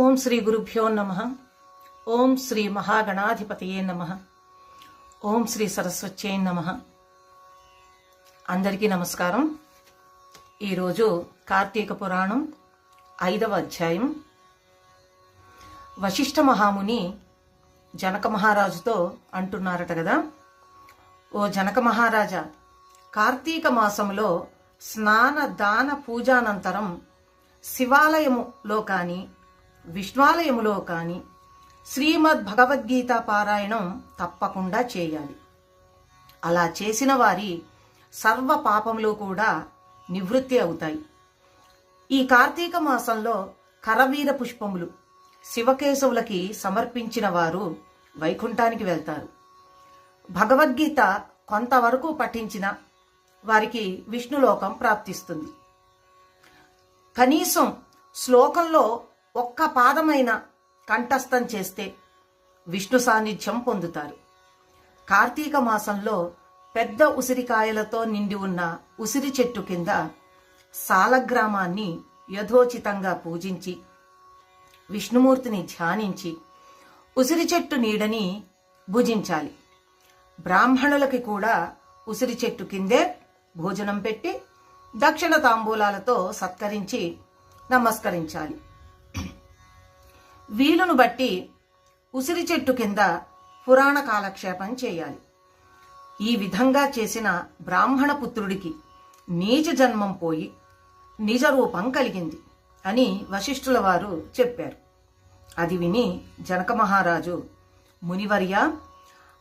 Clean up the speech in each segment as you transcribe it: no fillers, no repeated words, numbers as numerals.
ఓం శ్రీ గురుభ్యో నమః. ఓం శ్రీ మహాగణాధిపతయే నమః. ఓం శ్రీ సరస్వత్యై నమః. అందరికీ నమస్కారం. ఈరోజు కార్తీక పురాణం 5వ అధ్యాయం. వశిష్ఠ మహాముని జనక మహారాజుతో అంటున్నారట కదా, ఓ జనక మహారాజా, కార్తీక మాసంలో స్నాన దాన పూజానంతరం శివాలయములో కానీ విష్ణువాలయములో కానీ శ్రీమద్ భగవద్గీత పారాయణం తప్పకుండా చేయాలి. అలా చేసిన వారి సర్వ పాపములు కూడా నివృత్తి అవుతాయి. ఈ కార్తీక మాసంలో కరవీర పుష్పములు శివకేశవులకి సమర్పించిన వారు వైకుంఠానికి వెళ్తారు. భగవద్గీత కొంతవరకు పఠించిన వారికి విష్ణులోకం ప్రాప్తిస్తుంది. కనీసం శ్లోకంలో ఒక్క పాదమైన కంఠస్థం చేస్తే విష్ణు సాన్నిధ్యం పొందుతారు. కార్తీక మాసంలో పెద్ద ఉసిరికాయలతో నిండి ఉన్న ఉసిరి చెట్టు కింద సాలగ్రామాన్ని యథోచితంగా పూజించి విష్ణుమూర్తిని ధ్యానించి ఉసిరి చెట్టు నీడని భుజించాలి. బ్రాహ్మణులకి కూడా ఉసిరి చెట్టు కిందే భోజనం పెట్టి దక్షిణ తాంబూలాలతో సత్కరించి నమస్కరించాలి. వీలును బట్టి ఉసిరి చెట్టు కింద పురాణ కాలక్షేపం చేయాలి. ఈ విధంగా చేసిన బ్రాహ్మణ పుత్రుడికి నీచ జన్మం పోయి నిజ రూపం కలిగింది అని వశిష్ఠుల వారు చెప్పారు. అది విని జనక మహారాజు, మునివర్య,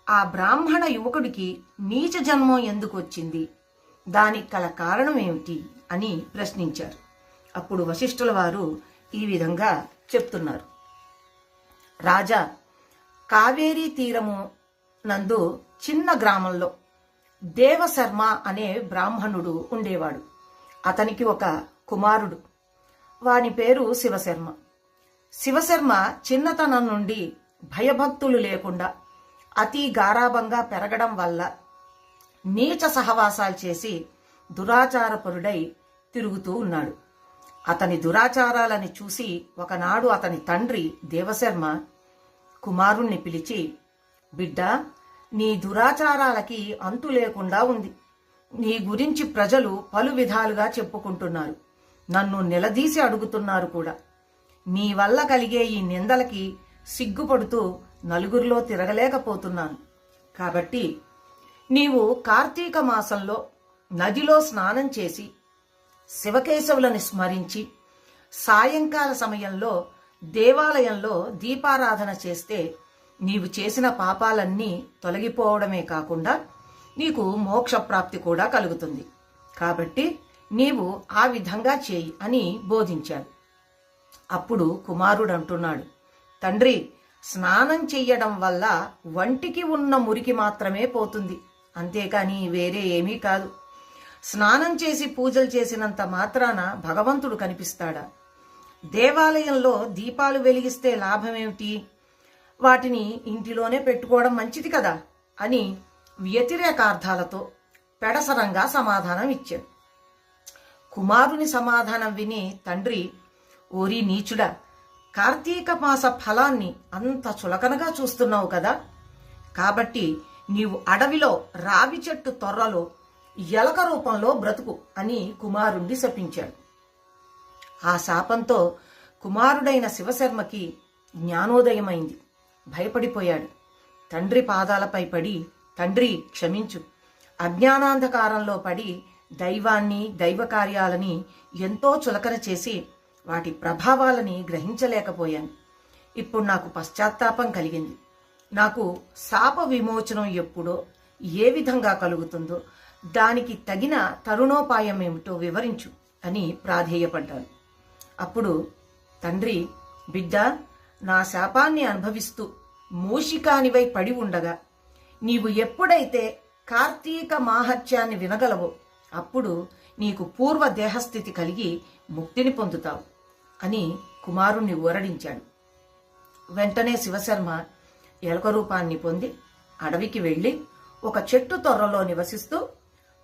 ఆ బ్రాహ్మణ యువకుడికి నీచ జన్మం ఎందుకు వచ్చింది, దానికి గల కారణం ఏమిటి అని ప్రశ్నించారు. అప్పుడు వశిష్ఠుల వారు ఈ విధంగా చెప్తున్నారు. రాజా, కావేరీ తీరము నందు చిన్న గ్రామంలో దేవశర్మ అనే బ్రాహ్మణుడు ఉండేవాడు. అతనికి ఒక కుమారుడు. వాని పేరు శివశర్మ. శివశర్మ చిన్నతనం నుండి భయభక్తులు లేకుండా అతి గారాబంగా పెరగడం వల్ల నీచ సహవాసాలు చేసి దురాచారపరుడై తిరుగుతూ ఉన్నాడు. అతని దురాచారాలని చూసి ఒకనాడు అతని తండ్రి దేవశర్మ కుమారుణ్ణి పిలిచి, బిడ్డ, నీ దురాచారాలకి అంతు లేకుండా ఉంది. నీ గురించి ప్రజలు పలు విధాలుగా చెప్పుకుంటున్నారు, నన్ను నిలదీసి అడుగుతున్నారు కూడా. నీ వల్ల కలిగే ఈ నిందలకి సిగ్గుపడుతూ నలుగురిలో తిరగలేకపోతున్నాను. కాబట్టి నీవు కార్తీక మాసంలో నదిలో స్నానం చేసి శివకేశవులను స్మరించి సాయంకాల సమయంలో దేవాలయంలో దీపారాధన చేస్తే నీవు చేసిన పాపాలన్నీ తొలగిపోవడమే కాకుండా నీకు మోక్ష ప్రాప్తి కూడా కలుగుతుంది. కాబట్టి నీవు ఆ విధంగా చేయి అని బోధించాడు. అప్పుడు కుమారుడు అంటున్నాడు, తండ్రి, స్నానం చెయ్యడం వల్ల వంటికి ఉన్న మురికి మాత్రమే పోతుంది, అంతేకాని వేరే ఏమీ కాదు. స్నానం చేసి పూజలు చేసినంత మాత్రాన భగవంతుడు కనిపిస్తాడా? దేవాలయంలో దీపాలు వెలిగిస్తే లాభమేమిటి? వాటిని ఇంటిలోనే పెట్టుకోవడం మంచిది కదా అని వ్యతిరేకార్థాలతో పెడసరంగా సమాధానం ఇచ్చాడు. కుమారుని సమాధానం విని తండ్రి, ఓరి నీచుడా, కార్తీక మాస ఫలాన్ని అంత చులకనగా చూస్తున్నావు కదా, కాబట్టి నీవు అడవిలో రావి చెట్టు తొర్రలో ఎలక రూపంలో బ్రతుకు అని కుమారుణ్ణి శపించాడు. ఆ శాపంతో కుమారుడైన శివశర్మకి జ్ఞానోదయమైంది. భయపడిపోయాడు. తండ్రి పాదాలపై పడి, తండ్రి క్షమించు, అజ్ఞానాంధకారంలో పడి దైవాన్ని దైవ కార్యాలని ఎంతో చులకన చేసి వాటి ప్రభావాలని గ్రహించలేకపోయాను. ఇప్పుడు నాకు పశ్చాత్తాపం కలిగింది. నాకు శాప విమోచనం ఎప్పుడో ఏ విధంగా కలుగుతుందో దానికి తగిన తరుణోపాయం ఏమిటో వివరించు అని ప్రాధేయపడ్డాడు. అప్పుడు తండ్రి, బిడ్డ, నా శాపాన్ని అనుభవిస్తూ మూషికానివై పడి ఉండగా నీవు ఎప్పుడైతే కార్తీక మాహత్యాన్ని వినగలవో అప్పుడు నీకు పూర్వ దేహస్థితి కలిగి ముక్తిని పొందుతావు అని కుమారుణ్ణి ఊరడించాడు. వెంటనే శివశర్మ ఎలక రూపాన్ని పొంది అడవికి వెళ్లి ఒక చెట్టు తొర్రలో నివసిస్తూ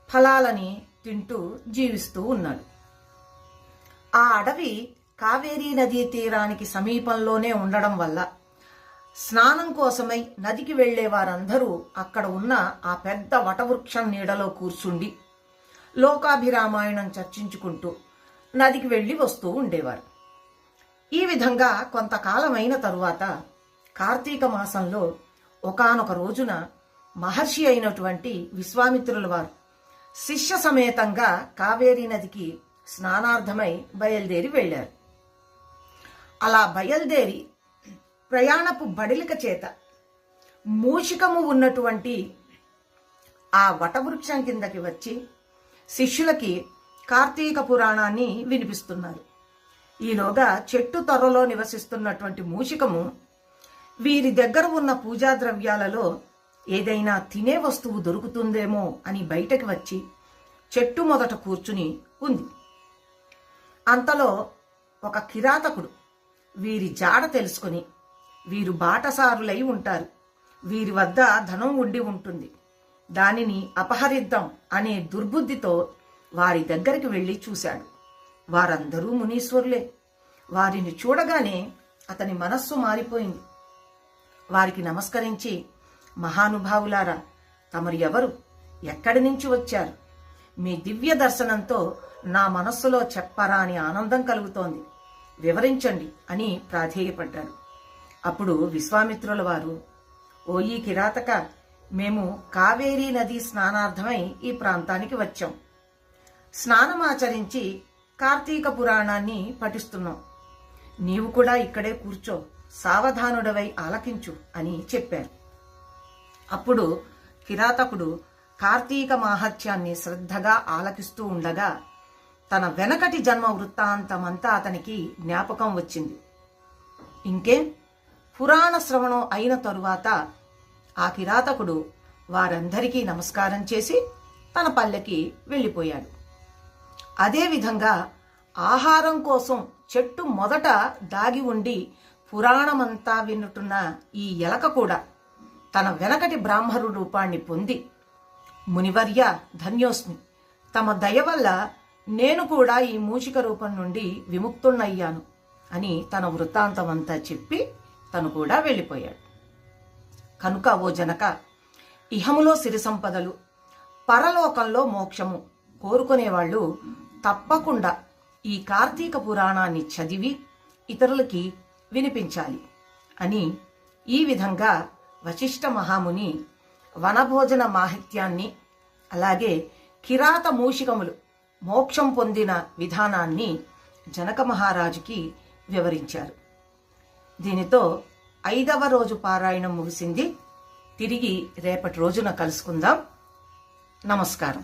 ఫలాలని తింటూ జీవిస్తూ ఉన్నాడు. ఆ అడవి కావేరీ నదీ తీరానికి సమీపంలోనే ఉండడం వల్ల స్నానం కోసమై నదికి వెళ్లే వారందరూ అక్కడ ఉన్న ఆ పెద్ద వటవృక్షం నీడలో కూర్చుండి లోకాభిరామాయణం చర్చించుకుంటూ నదికి వెళ్లి వస్తూ ఉండేవారు. ఈ విధంగా కొంతకాలమైన తరువాత కార్తీక మాసంలో ఒకానొక రోజున మహర్షి అయినటువంటి విశ్వామిత్రుల వారు శిష్య సమేతంగా కావేరీ నదికి స్నానార్థమై బయలుదేరి వెళ్లారు. అలా బయలుదేరి ప్రయాణపు బడిలిక చేత మూషికము ఉన్నటువంటి ఆ వటవృక్షం కిందకి వచ్చి శిష్యులకి కార్తీక పురాణాన్ని వినిపిస్తున్నారు. ఈలోగా చెట్టు తొర్రలో నివసిస్తున్నటువంటి మూషికము వీరి దగ్గర ఉన్న పూజా ద్రవ్యాలలో ఏదైనా తినే వస్తువు దొరుకుతుందేమో అని బయటకు వచ్చి చెట్టు మొదట కూర్చుని ఉంది. అంతలో ఒక కిరాతకుడు వీరి జాడ తెలుసుకుని, వీరు బాటసారులై ఉంటారు, వీరి వద్ద ధనం ఉండి ఉంటుంది, దానిని అపహరిద్దాం అనే దుర్బుద్ధితో వారి దగ్గరికి వెళ్లి చూశాడు. వారందరూ మునీశ్వరులే. వారిని చూడగానే అతని మనస్సు మారిపోయింది. వారికి నమస్కరించి, మహానుభావులారా, తమరు ఎవరు, ఎక్కడి నుంచి వచ్చారు? మీ దివ్య దర్శనంతో నా మనస్సులో చెప్పరాని ఆనందం కలుగుతోంది, వివరించండి అని ప్రాధేయపడ్డాడు. అప్పుడు విశ్వామిత్రుల వారు, ఓ ఈ కిరాతక, మేము కావేరీ నదీ స్నానార్థమై ఈ ప్రాంతానికి వచ్చాం. స్నానమాచరించి కార్తీక పురాణాన్ని పఠిస్తున్నాం. నీవు కూడా ఇక్కడే కూర్చో, సావధానుడవై ఆలకించు అని చెప్పారు. అప్పుడు కిరాతకుడు కార్తీక మాహత్యాన్ని శ్రద్ధగా ఆలకిస్తూ ఉండగా తన వెనకటి జన్మ వృత్తాంతమంతా అతనికి జ్ఞాపకం వచ్చింది. ఇంకేం, పురాణ శ్రవణం అయిన తరువాత ఆ కిరాతకుడు వారందరికీ నమస్కారం చేసి తన పల్లెకి వెళ్ళిపోయాడు. అదేవిధంగా ఆహారం కోసం చెట్టు మొదట దాగి ఉండి పురాణమంతా వింటున్న ఈ ఎలక కూడా తన వెనకటి బ్రాహ్మణు రూపాన్ని పొంది, మునివర్య ధన్యోస్మి, తమ దయ వల్ల నేను కూడా ఈ మూషిక రూపం నుండి విముక్తున్నయ్యాను అని తన వృత్తాంతమంతా చెప్పి తను కూడా వెళ్ళిపోయాడు. కనుక ఓ జనక, ఇహములో సిరి సంపదలు, పరలోకంలో మోక్షము కోరుకునేవాళ్ళు తప్పకుండా ఈ కార్తీక పురాణాన్ని చదివి ఇతరులకి వినిపించాలి అని ఈ విధంగా వశిష్ఠ మహాముని వనభోజన మాహిత్యాన్ని, అలాగే కిరాత మూషికములు మోక్షం పొందిన విధానాన్ని జనక మహారాజుకి వివరించారు. దీనితో 5వ రోజు పారాయణం ముగిసింది. తిరిగి రేపటి రోజున కలుసుకుందాం. నమస్కారం.